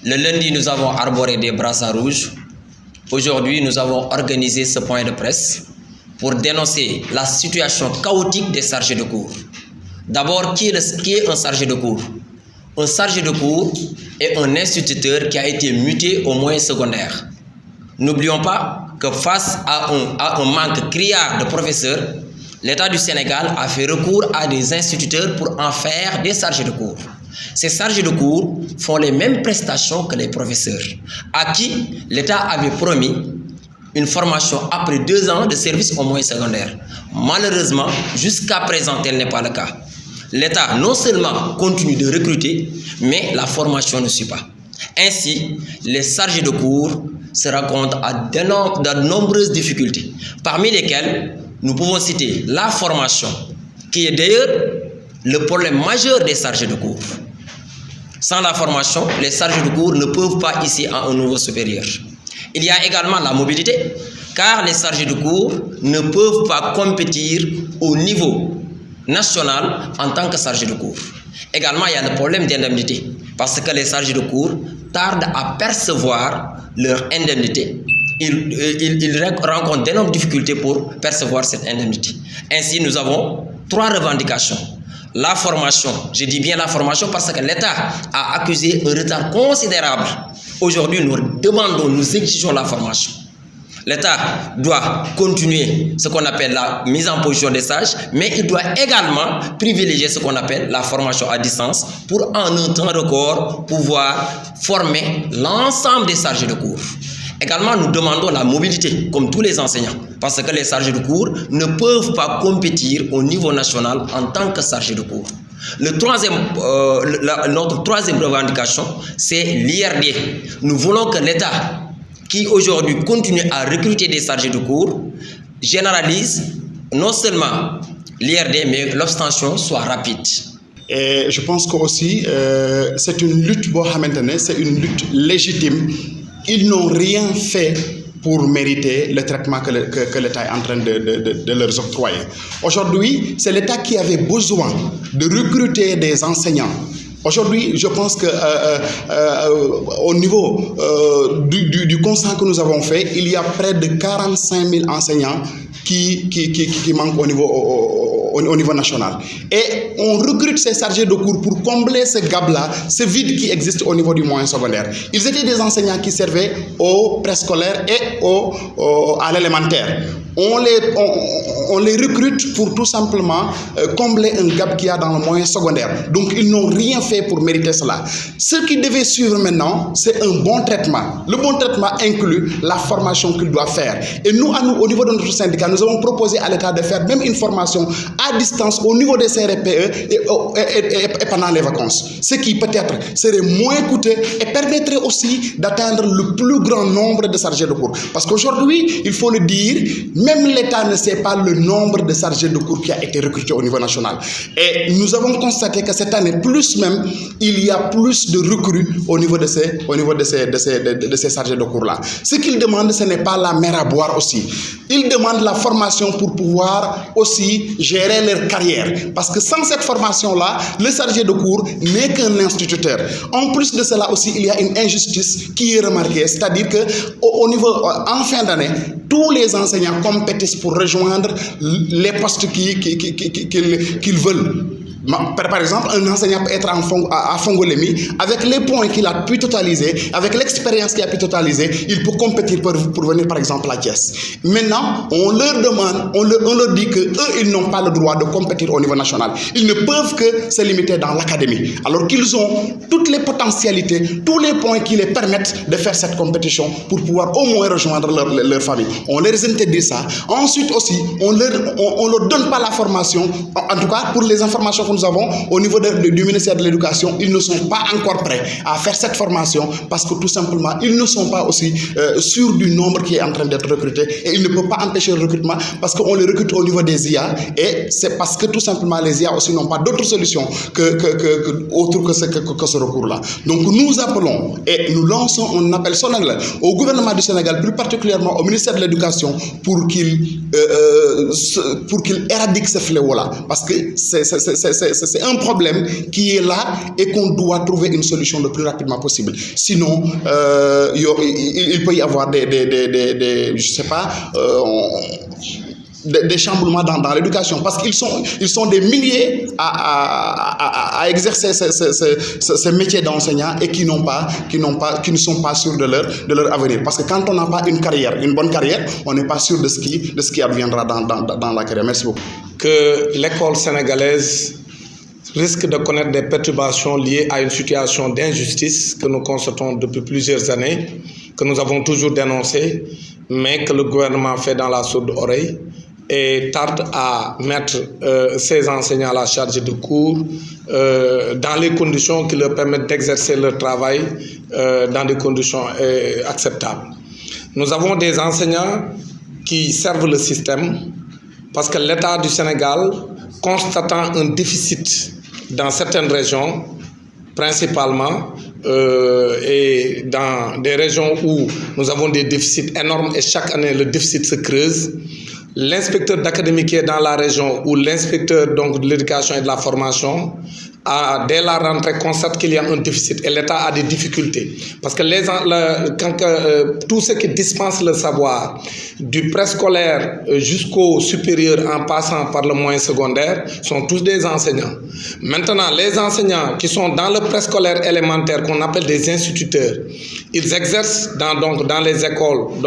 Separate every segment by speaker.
Speaker 1: Le lundi, nous avons arboré des brassards rouges. Aujourd'hui, nous avons organisé ce point de presse pour dénoncer la situation chaotique des chargés de cours. D'abord, qui est un chargé de cours? Un chargé de cours est un instituteur qui a été muté au moyen secondaire. N'oublions pas que face à un manque criard de professeurs, l'État du Sénégal a fait recours à des instituteurs pour en faire des chargés de cours. Ces chargés de cours font les mêmes prestations que les professeurs, à qui l'État avait promis une formation après 2 ans de service au moyen secondaire. Malheureusement, jusqu'à présent, tel n'est pas le cas. L'État non seulement continue de recruter, mais la formation ne suit pas. Ainsi, les chargés de cours se rencontrent à de nombreuses difficultés, parmi lesquelles nous pouvons citer la formation, qui est d'ailleurs le problème majeur des chargés de cours. Sans la formation, les chargés de cours ne peuvent pas ici à un niveau supérieur. Il y a également la mobilité, car les chargés de cours ne peuvent pas compétir au niveau national en tant que chargés de cours. Également, il y a le problème d'indemnité, parce que les chargés de cours tardent à percevoir leur indemnité. Ils rencontrent d'énormes difficultés pour percevoir cette indemnité. Ainsi, nous avons 3 revendications. La formation, je dis bien la formation parce que l'État a accusé un retard considérable. Aujourd'hui, nous demandons, nous exigeons la formation. L'État doit continuer ce qu'on appelle la mise en position des sages, mais il doit également privilégier ce qu'on appelle la formation à distance pour en un temps record pouvoir former l'ensemble des chargés de cours. Également, nous demandons la mobilité, comme tous les enseignants, parce que les chargés de cours ne peuvent pas compétir au niveau national en tant que chargés de cours. Notre troisième revendication, c'est l'IRD. Nous voulons que l'État, qui aujourd'hui continue à recruter des chargés de cours, généralise non seulement l'IRD, mais l'obtention soit rapide.
Speaker 2: Et je pense que aussi c'est une lutte, c'est une lutte légitime. Ils n'ont rien fait pour mériter le traitement que l'État est en train de leur octroyer. Aujourd'hui, c'est l'État qui avait besoin de recruter des enseignants. Aujourd'hui, je pense que au niveau du constat que nous avons fait, il y a près de 45 000 enseignants qui manquent au niveau national. Et on recrute ces chargés de cours pour combler ce gap-là, ce vide qui existe au niveau du moyen secondaire. Ils étaient des enseignants qui servaient au préscolaire et à l'élémentaire. On les recrute pour tout simplement combler un gap qu'il y a dans le moyen secondaire. Donc, ils n'ont rien fait pour mériter cela. Ce qui devait suivre maintenant, c'est un bon traitement. Le bon traitement inclut la formation qu'il doit faire. Et nous, au niveau de notre syndicat, nous avons proposé à l'État de faire même une formation à distance au niveau des CRPE et pendant les vacances. Ce qui peut-être serait moins coûteux et permettrait aussi d'atteindre le plus grand nombre de chargés de cours. Parce qu'aujourd'hui, il faut le dire, même l'État ne sait pas le nombre de chargés de cours qui a été recruté au niveau national. Et nous avons constaté que cette année, plus même, il y a plus de recrues au niveau de ces chargés de cours-là. Ce qu'ils demandent, ce n'est pas la mer à boire aussi. Ils demandent la formation pour pouvoir aussi gérer leur carrière. Parce que sans cette formation-là, le chargé de cours n'est qu'un instituteur. En plus de cela aussi, il y a une injustice qui est remarquée. C'est-à-dire qu'au niveau, en fin d'année, tous les enseignants compétissent pour rejoindre les postes qu'ils veulent. Par exemple, un enseignant peut être à Fongolemi, avec les points qu'il a pu totaliser, avec l'expérience qu'il a pu totaliser, il peut compétir pour venir par exemple à Thiès. Maintenant, on leur demande, on leur dit qu'eux, ils n'ont pas le droit de compétir au niveau national. Ils ne peuvent que se limiter dans l'académie, alors qu'ils ont toutes les potentialités, tous les points qui les permettent de faire cette compétition pour pouvoir au moins rejoindre leur famille. On leur interdit ça. Ensuite aussi, on leur donne pas la formation, en tout cas pour les informations que nous avons au niveau du ministère de l'Éducation, ils ne sont pas encore prêts à faire cette formation parce que tout simplement, ils ne sont pas aussi sûrs du nombre qui est en train d'être recruté et ils ne peuvent pas empêcher le recrutement parce qu'on les recrute au niveau des IA et c'est parce que tout simplement les IA aussi n'ont pas d'autre solution autre que ce recours-là. Donc nous appelons et nous lançons un appel solennel au gouvernement du Sénégal, plus particulièrement au ministère de l'Éducation pour qu'il éradique ce fléau-là parce que c'est un problème qui est là et qu'on doit trouver une solution le plus rapidement possible. Sinon, il peut y avoir je sais pas, des chamboulements dans l'éducation, parce qu'ils sont des milliers à exercer ce métier d'enseignant et qui ne sont pas sûrs de leur avenir. Parce que quand on n'a pas une bonne carrière, on n'est pas sûr de ce qui adviendra dans la carrière. Merci beaucoup.
Speaker 3: Que l'école sénégalaise risque de connaître des perturbations liées à une situation d'injustice que nous constatons depuis plusieurs années, que nous avons toujours dénoncé, mais que le gouvernement fait dans la sourde oreille et tarde à mettre ces enseignants à la charge de cours dans les conditions qui leur permettent d'exercer leur travail dans des conditions acceptables. Nous avons des enseignants qui servent le système parce que l'État du Sénégal, constatant un déficit dans certaines régions, principalement, et dans des régions où nous avons des déficits énormes et chaque année le déficit se creuse, l'inspecteur d'académie qui est dans la région ou l'inspecteur de l'éducation et de la formation, dès la rentrée, constate qu'il y a un déficit et l'État a des difficultés. Parce que tous ceux qui dispensent le savoir, du préscolaire jusqu'au supérieur en passant par le moyen secondaire, sont tous des enseignants. Maintenant, les enseignants qui sont dans le préscolaire élémentaire, qu'on appelle des instituteurs, ils exercent dans les écoles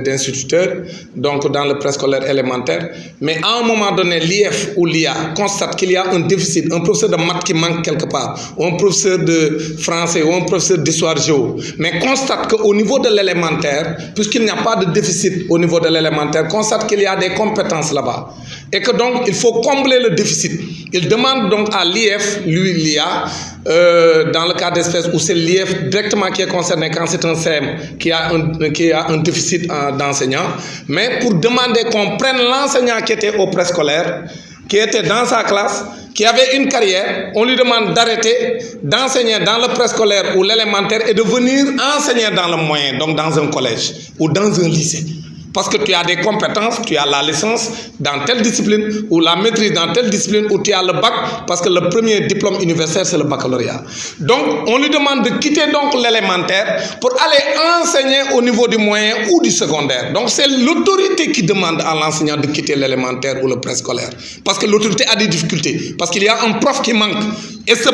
Speaker 3: d'instituteurs, donc dans le préscolaire élémentaire. Mais à un moment donné, l'IF ou l'IA constate qu'il y a un déficit, un professeur de maths qui manque quelque part, ou un professeur de français, ou un professeur d'histoire géo, mais constate qu'au niveau de l'élémentaire, puisqu'il n'y a pas de déficit au niveau de l'élémentaire, constate qu'il y a des compétences là-bas. Et que donc, il faut combler le déficit. Il demande donc à l'IF, lui, l'IA, dans le cas d'espèces où c'est l'IF directement qui est concerné quand c'est un CM qui a un déficit d'enseignants, mais pour demander qu'on prenne l'enseignant qui était au préscolaire, qui était dans sa classe, qui avait une carrière, on lui demande d'arrêter d'enseigner dans le préscolaire ou l'élémentaire et de venir enseigner dans le moyen, donc dans un collège ou dans un lycée. Parce que tu as des compétences, tu as la licence dans telle discipline ou la maîtrise dans telle discipline ou tu as le bac, parce que le premier diplôme universitaire c'est le baccalauréat. Donc on lui demande de quitter donc l'élémentaire pour aller enseigner au niveau du moyen ou du secondaire. Donc c'est l'autorité qui demande à l'enseignant de quitter l'élémentaire ou le préscolaire. Parce que l'autorité a des difficultés, parce qu'il y a un prof qui manque. Et cet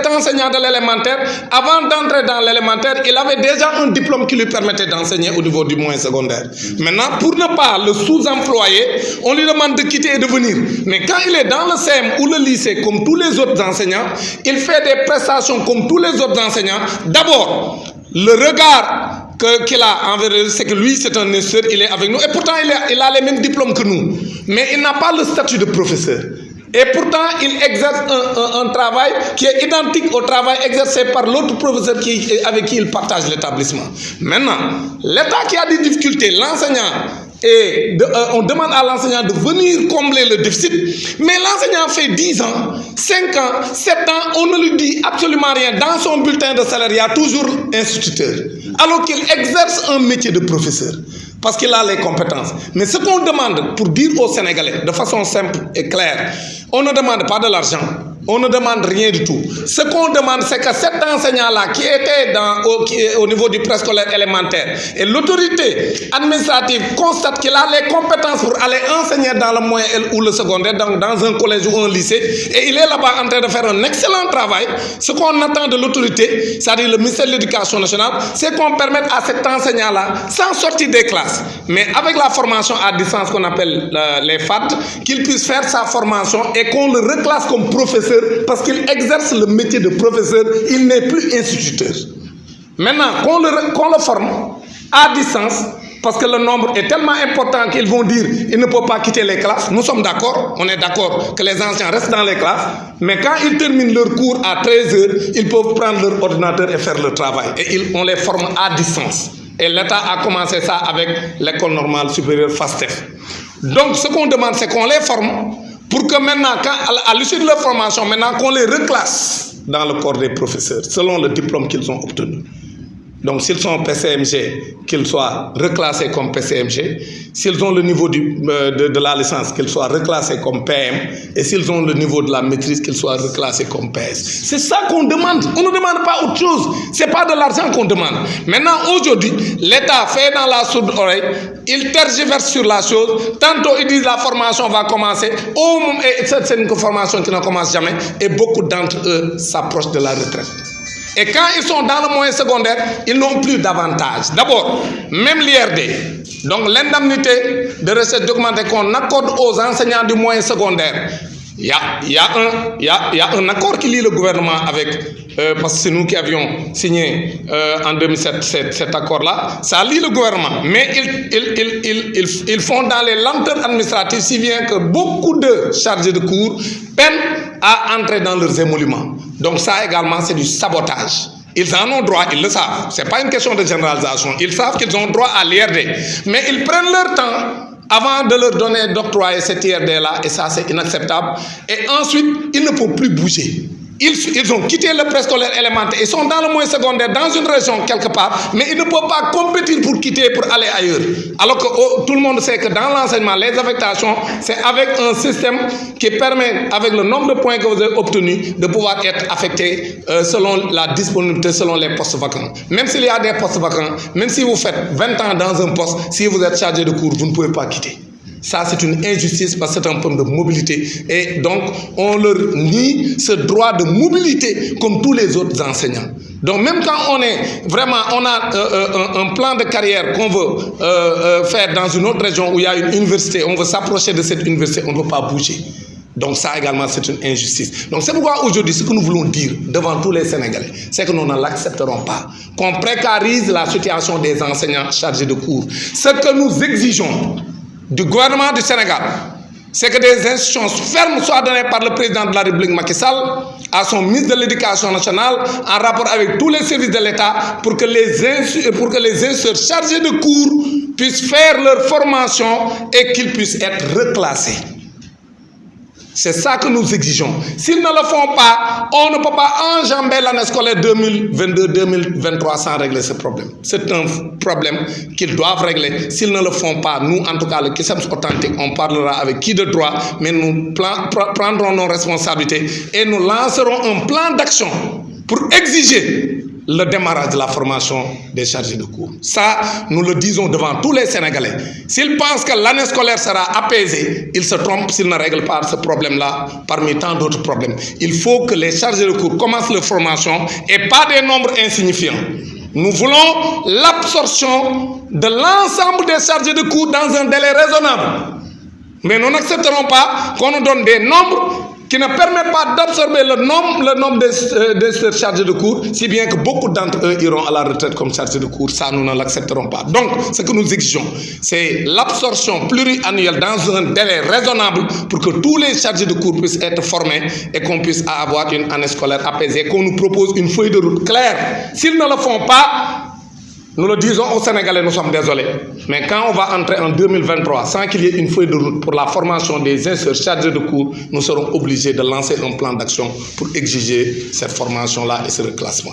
Speaker 3: enseignant de l'élémentaire, avant d'entrer dans l'élémentaire, il avait déjà un diplôme qui lui permettait d'enseigner au niveau du moyen secondaire. Maintenant, pour ne pas le sous-employer, on lui demande de quitter et de venir. Mais quand il est dans le CM ou le lycée, comme tous les autres enseignants, il fait des prestations comme tous les autres enseignants. D'abord, le regard qu'il a envers eux, c'est que lui, c'est un instituteur, il est avec nous. Et pourtant, il a les mêmes diplômes que nous. Mais il n'a pas le statut de professeur. Et pourtant, il exerce un travail qui est identique au travail exercé par l'autre professeur avec qui il partage l'établissement. Maintenant, l'État qui a des difficultés, l'enseignant, on demande à l'enseignant de venir combler le déficit, mais l'enseignant fait 10 ans, 5 ans, 7 ans, on ne lui dit absolument rien. Dans son bulletin de salaire, il y a toujours instituteur, alors qu'il exerce un métier de professeur. Parce qu'il a les compétences. Mais ce qu'on demande pour dire aux Sénégalais, de façon simple et claire, on ne demande pas de l'argent, on ne demande rien du tout. Ce qu'on demande, c'est que cet enseignant-là, qui était au niveau du préscolaire élémentaire, et l'autorité administrative constate qu'il a les compétences pour aller enseigner dans le moyen ou le secondaire, dans un collège ou un lycée, et il est là-bas en train de faire un excellent travail. Ce qu'on attend de l'autorité, c'est-à-dire le ministère de l'Éducation nationale, c'est qu'on permette à cet enseignant-là, sans sortir des classes, mais avec la formation à distance qu'on appelle les FAD, qu'il puisse faire sa formation et qu'on le reclasse comme professeur parce qu'il exerce le métier de professeur, il n'est plus instituteur. Maintenant, qu'on le forme à distance, parce que le nombre est tellement important qu'ils vont dire qu'il ne peut pas quitter les classes. Nous sommes d'accord, on est d'accord que les enseignants restent dans les classes, mais quand ils terminent leur cours à 13h, ils peuvent prendre leur ordinateur et faire leur travail. Et on les forme à distance. Et l'État a commencé ça avec l'école normale supérieure FASTEF. Donc ce qu'on demande, c'est qu'on les forme pour que maintenant, à l'issue de leur formation, maintenant qu'on les reclasse dans le corps des professeurs, selon le diplôme qu'ils ont obtenu. Donc, s'ils sont PCMG, qu'ils soient reclassés comme PCMG. S'ils ont le niveau de la licence, qu'ils soient reclassés comme PM. Et s'ils ont le niveau de la maîtrise, qu'ils soient reclassés comme PS. C'est ça qu'on demande. On ne demande pas autre chose. Ce n'est pas de l'argent qu'on demande. Maintenant, aujourd'hui, l'État fait dans la sourde oreille. Il tergiverse sur la chose. Tantôt, ils disent la formation va commencer. Et c'est une formation qui ne commence jamais. Et beaucoup d'entre eux s'approchent de la retraite. Et quand ils sont dans le moyen secondaire, ils n'ont plus d'avantages. D'abord, même l'IRD, donc l'indemnité de recherche documentée qu'on accorde aux enseignants du moyen secondaire, il y a un accord qui lie le gouvernement avec, parce que c'est nous qui avions signé en 2007 cet accord-là, ça lie le gouvernement. Mais ils font dans les lenteurs administratives, si bien que beaucoup de chargés de cours peinent à entrer dans leurs émoluments. Donc ça également, c'est du sabotage. Ils en ont droit, ils le savent. Ce n'est pas une question de généralisation. Ils savent qu'ils ont droit à l'IRD. Mais ils prennent leur temps avant de leur donner d'octroyer cet IRD-là. Et ça, c'est inacceptable. Et ensuite, ils ne peuvent plus bouger. Ils ont quitté le préscolaire élémentaire. Ils sont dans le moyen secondaire, dans une région quelque part, mais ils ne peuvent pas compétir pour quitter, pour aller ailleurs. Alors que tout le monde sait que dans l'enseignement, les affectations, c'est avec un système qui permet, avec le nombre de points que vous avez obtenus, de pouvoir être affecté selon la disponibilité, selon les postes vacants. Même s'il y a des postes vacants, même si vous faites 20 ans dans un poste, si vous êtes chargé de cours, vous ne pouvez pas quitter. Ça, c'est une injustice parce que c'est un problème de mobilité. Et donc, on leur nie ce droit de mobilité comme tous les autres enseignants. Donc, même quand on a un plan de carrière qu'on veut faire dans une autre région où il y a une université, on veut s'approcher de cette université, on ne peut pas bouger. Donc ça également, c'est une injustice. Donc c'est pourquoi aujourd'hui, ce que nous voulons dire devant tous les Sénégalais, c'est que nous ne l'accepterons pas. Qu'on précarise la situation des enseignants chargés de cours. Ce que nous exigeons du gouvernement du Sénégal, c'est que des instructions fermes soient données par le président de la République Macky Sall à son ministre de l'Éducation nationale en rapport avec tous les services de l'État pour que les instructeurs chargés de cours puissent faire leur formation et qu'ils puissent être reclassés. C'est ça que nous exigeons. S'ils ne le font pas, on ne peut pas enjamber l'année scolaire 2022-2023 sans régler ce problème. C'est un problème qu'ils doivent régler. S'ils ne le font pas, nous, en tout cas, le Cusems authentique, on parlera avec qui de droit, mais nous prendrons nos responsabilités et nous lancerons un plan d'action pour exiger le démarrage de la formation des chargés de cours. Ça, nous le disons devant tous les Sénégalais. S'ils pensent que l'année scolaire sera apaisée, ils se trompent s'ils ne règlent pas ce problème-là parmi tant d'autres problèmes. Il faut que les chargés de cours commencent leur formation et pas des nombres insignifiants. Nous voulons l'absorption de l'ensemble des chargés de cours dans un délai raisonnable. Mais nous n'accepterons pas qu'on nous donne des nombres qui ne permettent pas d'absorber le nombre des chargés de cours, si bien que beaucoup d'entre eux iront à la retraite comme chargés de cours. Ça, nous ne l'accepterons pas. Donc, ce que nous exigeons, c'est l'absorption pluriannuelle dans un délai raisonnable pour que tous les chargés de cours puissent être formés et qu'on puisse avoir une année scolaire apaisée, qu'on nous propose une feuille de route claire. S'ils ne le font pas, nous le disons aux Sénégalais, nous sommes désolés. Mais quand on va entrer en 2023 sans qu'il y ait une feuille de route pour la formation des instructeurs chargés de cours, nous serons obligés de lancer un plan d'action pour exiger cette formation-là et ce reclassement.